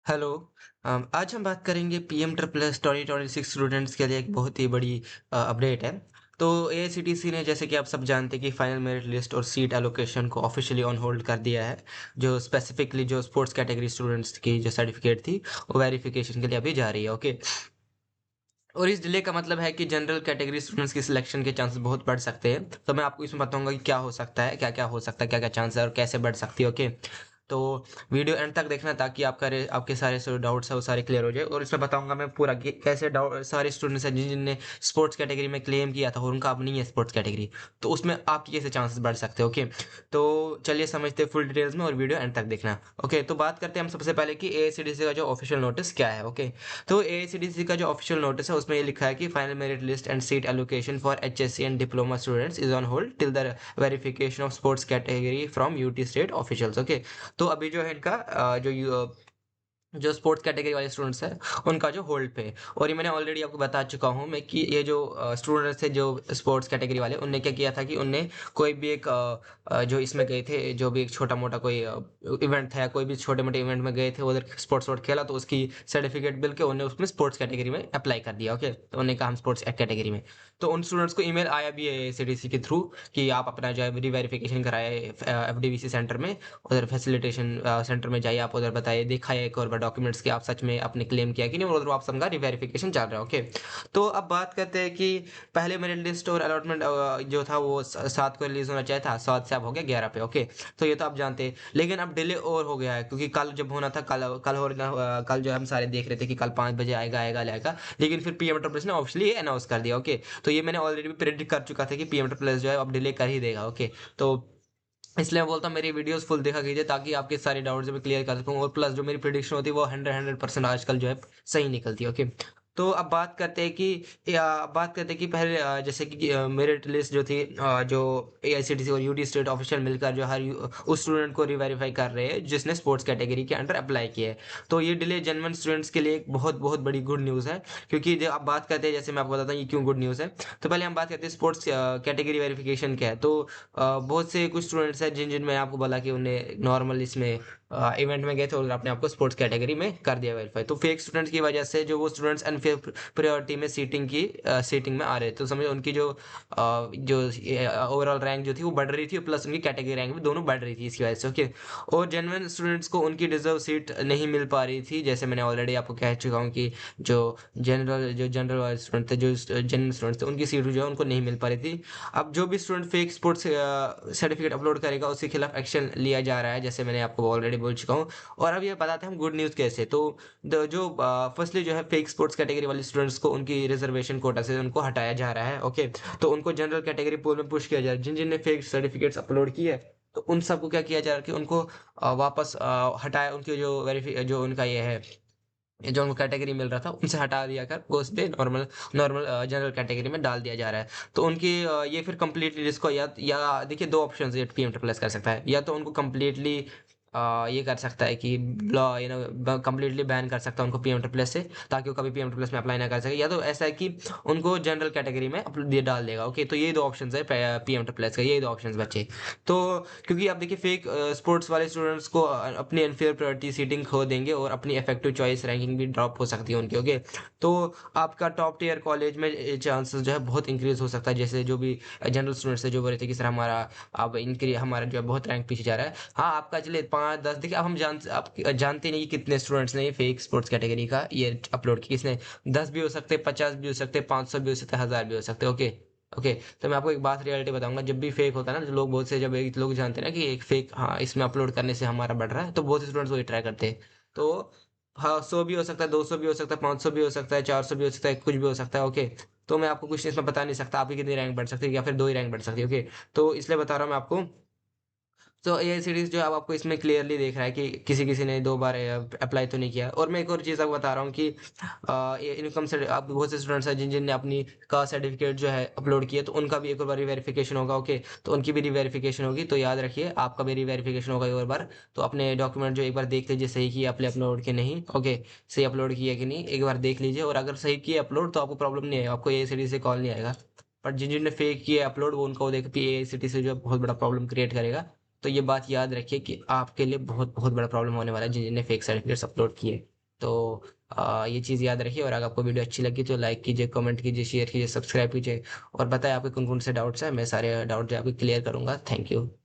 Hello. आज हम बात करेंगे PM triple twenty twenty six students के लिए एक बहुत ही बड़ी अपडेट है। तो एआईसीटीसी ने, जैसे कि आप सब जानते हैं, कि फाइनल मेरिट लिस्ट और सीट एलोकेशन को ऑफिशियली ऑन होल्ड कर दिया है। जो स्पेसिफिकली जो स्पोर्ट्स कैटेगरी स्टूडेंट्स की जो सर्टिफिकेट थी, वो वेरिफिकेशन के लिए अभी जा रही है। ओके। और इस डिले का मतलब है कि जनरल कैटेगरी स्टूडेंट्स की सिलेक्शन के चांसेस बहुत बढ़ सकते हैं। तो मैं आपको इसमें बताऊंगा कि क्या हो सकता है, क्या क्या हो सकता है, क्या क्या चांस है और कैसे बढ़ सकती है। ओके। तो वीडियो एंड तक देखना, ताकि आपके सारे जो डाउट्स है वो सारे क्लियर हो जाए। और इसमें बताऊंगा मैं पूरा कि कैसे डाउट सारे स्टूडेंट्स हैं जिनने स्पोर्ट्स कैटेगरी में क्लेम किया था और उनका अब नहीं है स्पोर्ट्स कैटेगरी, तो उसमें आपकी कैसे चांसेस बढ़ सकते हैं। ओके। तो चलिए समझते हैं फुल डिटेल्स में, और वीडियो एंड तक देखना। ओके। तो बात करते हैं हम सबसे पहले कि एआईसीटीसी का जो ऑफिशियल नोटिस क्या है। ओके। तो एआईसीटीसी का जो ऑफिशियल नोटिस है उसमें ये लिखा है कि final merit list and seat allocation for HSC and diploma students is on hold till the verification of sports category from UT state officials. Okay. तो अभी जो है इनका जो स्पोर्ट्स कैटेगरी वाले स्टूडेंट्स हैं उनका जो होल्ड पे है। और ये मैंने ऑलरेडी आपको बता चुका हूँ मैं कि ये जो स्टूडेंट्स थे जो स्पोर्ट्स कैटेगरी वाले, उनने क्या किया था कि उनने कोई भी एक जो इसमें गए थे, जो भी एक छोटा मोटा कोई इवेंट था या कोई भी छोटे मोटे इवेंट में गए थे, उधर स्पोर्ट्स स्पोर्ट खेला, तो उसकी सर्टिफिकेट मिल के उन्हें उसमें स्पोर्ट्स कैटेगरी में अप्लाई कर दिया। ओके। तो उन्हें कहा हम स्पोर्ट्स कैटेगरी में। तो उन स्टूडेंट्स को ईमेल आया भी है सीडीसी के थ्रू कि आप अपना जो है रीवेरिफिकेशन कराए एफडीवीसी सेंटर में। उधर फैसिलिटेशन सेंटर में जाइए, आप उधर बताइए, दिखाइए एक और बार डॉक्यूमेंट्स कि आप सच में आपने क्लेम किया कि नहीं, और उधर आप सबका रिवेरिफिकेशन चल रहा है। ओके। तो अब बात करते हैं कि पहले मेरिट लिस्ट और अलॉटमेंट जो था वो 7 को रिलीज होना चाहिए था, 7 से अब हो गया 11 पे। ओके। तो ये तो आप जानते हैं, लेकिन अब डिले और हो गया है, क्योंकि कल जब होना था, कल जो हम सारे देख रहे थे कि कल 5 बजे आएगा आएगा आएगा, लेकिन फिर पीएम प्लस ने ऑफिशियली अनाउंस कर दिया। ओके। तो ये मैंने ऑलरेडी भी प्रेडिक्ट कर चुका था कि पीएम प्लस जो है अब डिले कर ही देगा। ओके। तो इसलिए मैं बोलता हूँ मेरी वीडियोस फुल देखा कीजिए, ताकि आपके सारे डाउट्स मैं क्लियर कर सकूँ, और प्लस जो मेरी प्रिडिक्शन होती है वो 100% आजकल जो है सही निकलती है। ओके। तो अब बात करते हैं कि पहले जैसे कि मेरिट लिस्ट जो थी, जो एआईसीटीसी और यूटी स्टेट ऑफिशियल मिलकर जो उस स्टूडेंट को रिवेरीफाई कर रहे हैं जिसने स्पोर्ट्स कैटेगरी के अंडर अप्लाई किया है। तो ये डिले जेन्युइन स्टूडेंट्स के लिए एक बहुत बहुत बड़ी गुड न्यूज़ है। क्योंकि जब आप बात करते हैं, जैसे मैं आपको बताता हूँ ये क्यों गुड न्यूज़ है। तो पहले हम बात करते हैं स्पोर्ट्स कैटेगरी वेरिफिकेशन क्या है। तो बहुत से कुछ स्टूडेंट्स हैं जिन जिन मैंने आपको बोला कि उन्हें नॉर्मल इसमें इवेंट में गए थे और अपने आप को स्पोर्ट्स कैटेगरी में कर दिया वेरीफाई। तो फेक स्टूडेंट्स की वजह से जो वो स्टूडेंट्स अनफेयर प्रायोरिटी में सीटिंग में आ रहे थे, तो समझो उनकी जो ओवरऑल रैंक जो थी वो बढ़ रही थी, प्लस उनकी कैटेगरी रैंक भी दोनों बढ़ रही थी इसकी वजह से। ओके। और जेन्युइन स्टूडेंट्स को उनकी डिजर्व सीट नहीं मिल पा रही थी, जैसे मैंने ऑलरेडी आपको कह चुका हूँ कि जो जनरल वाले स्टूडेंट थे, जो जनरल स्टूडेंट्स थे, उनकी सीट जो है उनको नहीं मिल पा रही थी। अब जो भी student fake sports certificate upload करेगा उसके खिलाफ एक्शन लिया जा रहा है, जैसे मैंने आपको ऑलरेडी बोल चुका हूँ। और अब ये बताते हैं हम गुड न्यूज़ कैसे। तो जो फर्स्टली जो है फेक स्पोर्ट्स कैटेगरी वाले स्टूडेंट्स को उनकी रिजर्वेशन कोटा से उनको हटाया जा रहा है। ओके। तो उनको जनरल कैटेगरी पूल में पुश किया जा रहा है। जिन जिन ने फेक सर्टिफिकेट्स अपलोड किए, तो उन सबको क्या किया जा रहा है कि उनको वापस हटाया, उनके जो वेरीफी जो उनका ये है, जो उनको कैटेगरी मिल रहा था उनसे हटा दिया कर वो सीधे नॉर्मल नॉर्मल जनरल कैटेगरी में डाल दिया जा रहा है। तो उनकी ये फिर कंप्लीटली इसको या देखिए, दो ऑप्शन ये पीएम प्लस कर सकता है, या तो उनको कंप्लीटली ये कर सकता है कि कंप्लीटली बैन कर सकता है उनको पीएम प्लस से, ताकि वो कभी पीएम प्लस में अप्लाई ना कर सके, या तो ऐसा है कि उनको जनरल कैटेगरी में ये डाल देगा। ओके। तो ये दो ऑप्शन है पीएम प्लस का, ये दो ऑप्शन बचे। तो क्योंकि आप देखिए फेक स्पोर्ट्स वाले स्टूडेंट्स को अपनी अनफेयर प्रायोरिटी सीटिंग खो देंगे, और अपनी इफेक्टिव चॉइस रैंकिंग भी ड्रॉप हो सकती है उनकी। ओके। तो आपका टॉप टियर कॉलेज में चांसेस जो है बहुत इंक्रीज हो सकता है, जैसे जो भी जनरल स्टूडेंट्स है जो बोल रहे थे कि सर हमारा अब इंक्रीज हमारा जो है बहुत रैंक पीछे जा रहा है। हाँ, आपका चलिए 5-10, देखिए अब आप जानते नहीं कि कितने स्टूडेंट्स ने फेक स्पोर्ट्स कैटेगरी का ये अपलोड किया, किसने। 10 भी हो सकते, 50 भी हो सकते, 500 भी हो सकते, 1000 भी हो सकते। ओके। ओके। तो मैं आपको एक बात रियलिटी बताऊंगा, जब भी फेक होता है ना, जो लोग बहुत से जब एक लोग जानते हैं ना कि एक फेक, हाँ इसमें अपलोड करने से हमारा बढ़ रहा है, तो बहुत से स्टूडेंट्स वही ट्राई करते हैं। तो हाँ, 100 भी हो सकता है, 200 भी हो सकता है, 500 भी हो सकता है, 400 भी हो सकता है, कुछ भी हो सकता है। ओके। तो मैं आपको कुछ इसमें बता नहीं सकता आपकी कितनी रैंक बढ़ सकती है, या फिर 2 ही रैंक बढ़ सकती है। ओके। तो इसलिए बता रहा हूँ मैं आपको। तो एआई सीरीज जो है अब आपको इसमें क्लियरली देख रहा है कि किसी किसी ने 2 बार अप्लाई तो नहीं किया। और मैं एक और चीज़ आपको बता रहा हूँ कि इनकम से आप बहुत से स्टूडेंट्स हैं जिन जिन ने अपनी कास्ट सर्टिफिकेट जो है अपलोड किए, तो उनका भी एक और बार रिवेरिफिकेशन होगा। ओके। तो उनकी भी रिवेरिफिकेशन होगी, तो याद रखिए आपका भी रिवेरिफिकेशन होगा एक और बार। तो अपने डॉक्यूमेंट जो एक बार देख लीजिए सही किए आपने अपलोड के नहीं। ओके। सही अपलोड किया कि नहीं एक बार देख लीजिए, और अगर सही किए अपलोड तो आपको प्रॉब्लम नहीं है, आपको ए सीरीज से कॉल नहीं आएगा। बट जिन जिन ने फेक किया अपलोड, वो उनको देख पी ए सिटी से जो है बहुत बड़ा प्रॉब्लम क्रिएट करेगा। तो ये बात याद रखिए कि आपके लिए बहुत बहुत बड़ा प्रॉब्लम होने वाला है जिन जिन ने फेक सर्टिफिकेट्स अपलोड किए। तो ये चीज़ याद रखिए, और अगर आपको वीडियो अच्छी लगी तो लाइक कीजिए, कमेंट कीजिए, शेयर कीजिए, सब्सक्राइब कीजिए, और बताएं आपके कौन कौन से डाउट्स हैं। मैं सारे डाउट जो है आपके क्लियर करूंगा। Thank you.